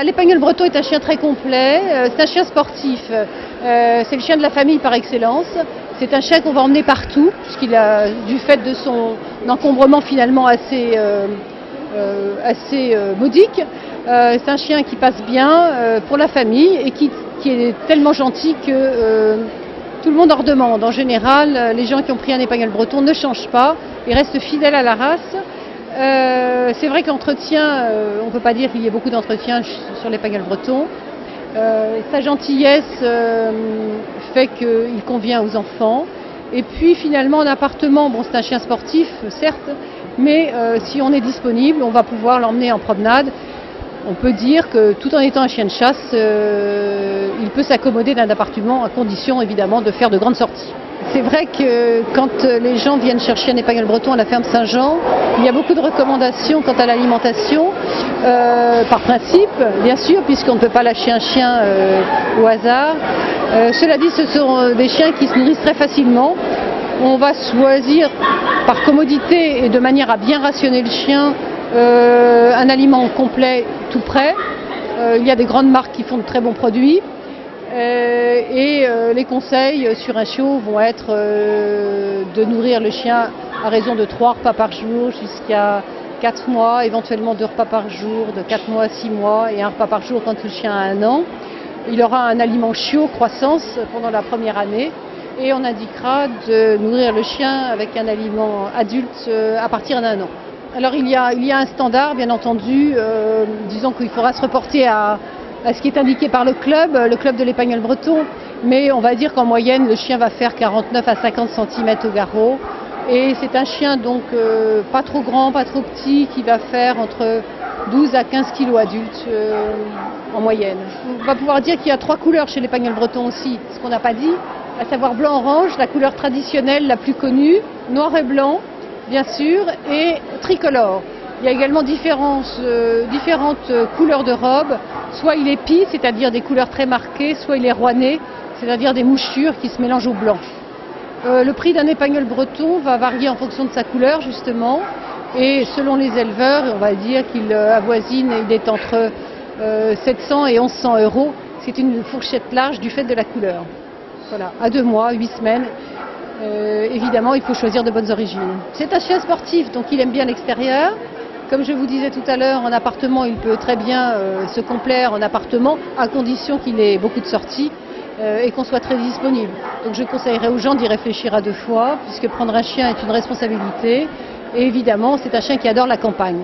L'Épagnol breton est un chien très complet, c'est un chien sportif, c'est le chien de la famille par excellence. C'est un chien qu'on va emmener partout, puisqu'il a, du fait de son encombrement finalement assez modique, c'est un chien qui passe bien pour la famille et qui est tellement gentil que tout le monde en redemande. En général, les gens qui ont pris un Épagnol breton ne changent pas et restent fidèles à la race. C'est vrai que l'entretien, on ne peut pas dire qu'il y ait beaucoup d'entretien sur l'Épagnol breton. Sa gentillesse fait qu'il convient aux enfants. Et puis finalement en appartement, bon, c'est un chien sportif certes, mais si on est disponible, on va pouvoir l'emmener en promenade. On peut dire que tout en étant un chien de chasse, il peut s'accommoder d'un appartement à condition évidemment de faire de grandes sorties. C'est vrai que quand les gens viennent chercher un Épagnol breton à la ferme Saint-Jean, il y a beaucoup de recommandations quant à l'alimentation, par principe, bien sûr, puisqu'on ne peut pas lâcher un chien au hasard. Cela dit, ce sont des chiens qui se nourrissent très facilement. On va choisir par commodité et de manière à bien rationner le chien un aliment complet tout prêt. Il y a des grandes marques qui font de très bons produits. Les conseils sur un chiot vont être de nourrir le chien à raison de 3 repas par jour jusqu'à 4 mois, éventuellement 2 repas par jour, de 4 mois à 6 mois et 1 repas par jour quand le chien a 1 an. Il aura un aliment chiot croissance pendant la première année et on indiquera de nourrir le chien avec un aliment adulte à partir d'1 an. Alors il y a un standard bien entendu, disons qu'il faudra se reporter à ce qui est indiqué par le club de l'Épagnol breton, mais on va dire qu'en moyenne le chien va faire 49 à 50 cm au garrot et c'est un chien donc pas trop grand, pas trop petit, qui va faire entre 12 à 15 kg adulte en moyenne. On va pouvoir dire qu'il y a 3 couleurs chez l'Épagnol breton aussi, ce qu'on n'a pas dit, à savoir blanc-orange, la couleur traditionnelle la plus connue, noir et blanc bien sûr, et tricolore. Il y a également différentes couleurs de robes, soit il est pie, c'est-à-dire des couleurs très marquées, soit il est rouané, c'est-à-dire des mouchetures qui se mélangent au blanc. Le prix d'un Épagnol breton va varier en fonction de sa couleur justement, et selon les éleveurs, on va dire qu'il avoisine, il est entre 700 et 1100 €. C'est une fourchette large du fait de la couleur. Voilà, à 2 mois, 8 semaines. Évidemment, il faut choisir de bonnes origines. C'est un chien sportif, donc il aime bien l'extérieur. Comme je vous disais tout à l'heure, en appartement, il peut très bien se complaire en appartement, à condition qu'il ait beaucoup de sorties et qu'on soit très disponible. Donc je conseillerais aux gens d'y réfléchir à 2 fois, puisque prendre un chien est une responsabilité. Et évidemment, c'est un chien qui adore la campagne.